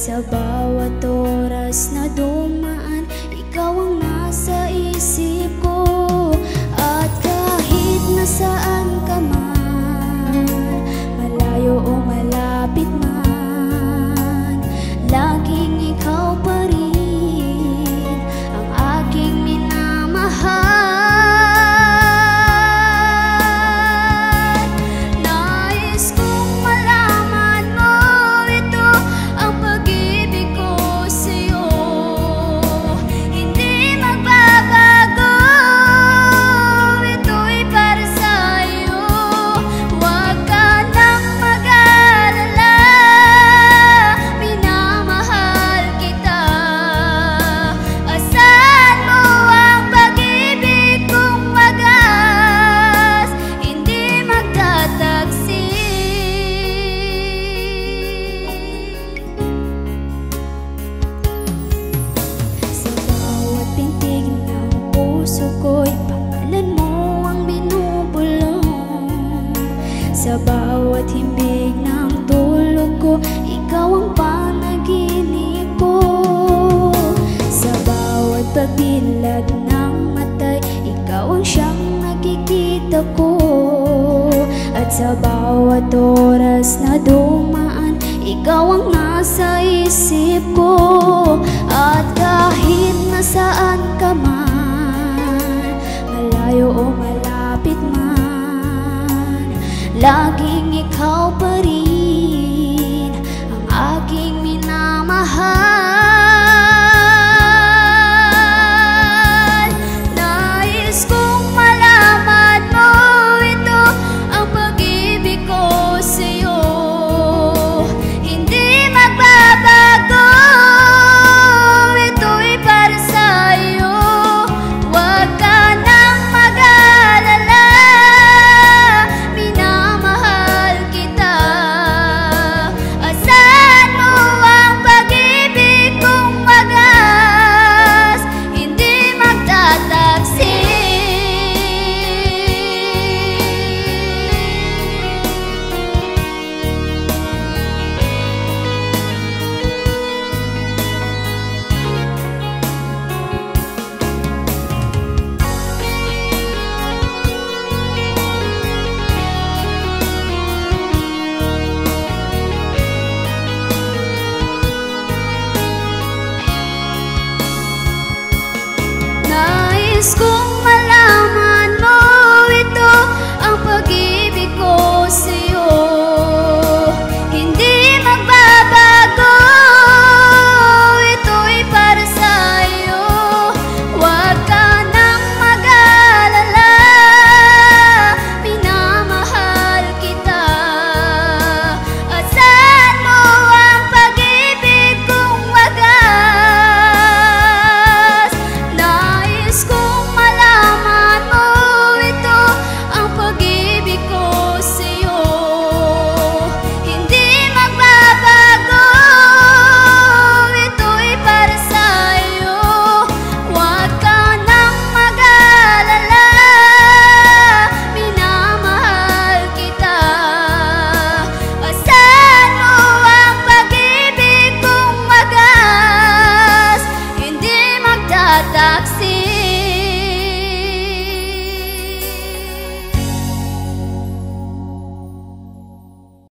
Sa bawat oras na dumaan, ikaw ang nasa isip ko. At kahit nasaan ka man, malayo o malapit man, laging ikaw pa rin ang aking minamahal. Sa bawat himbig ng tulog ko, ikaw ang panaginip ko. Sa bawat pagdilat ng matay, ikaw ang siyang nakikita ko. At sa bawat oras na dumaan, ikaw ang nasa isip ko. At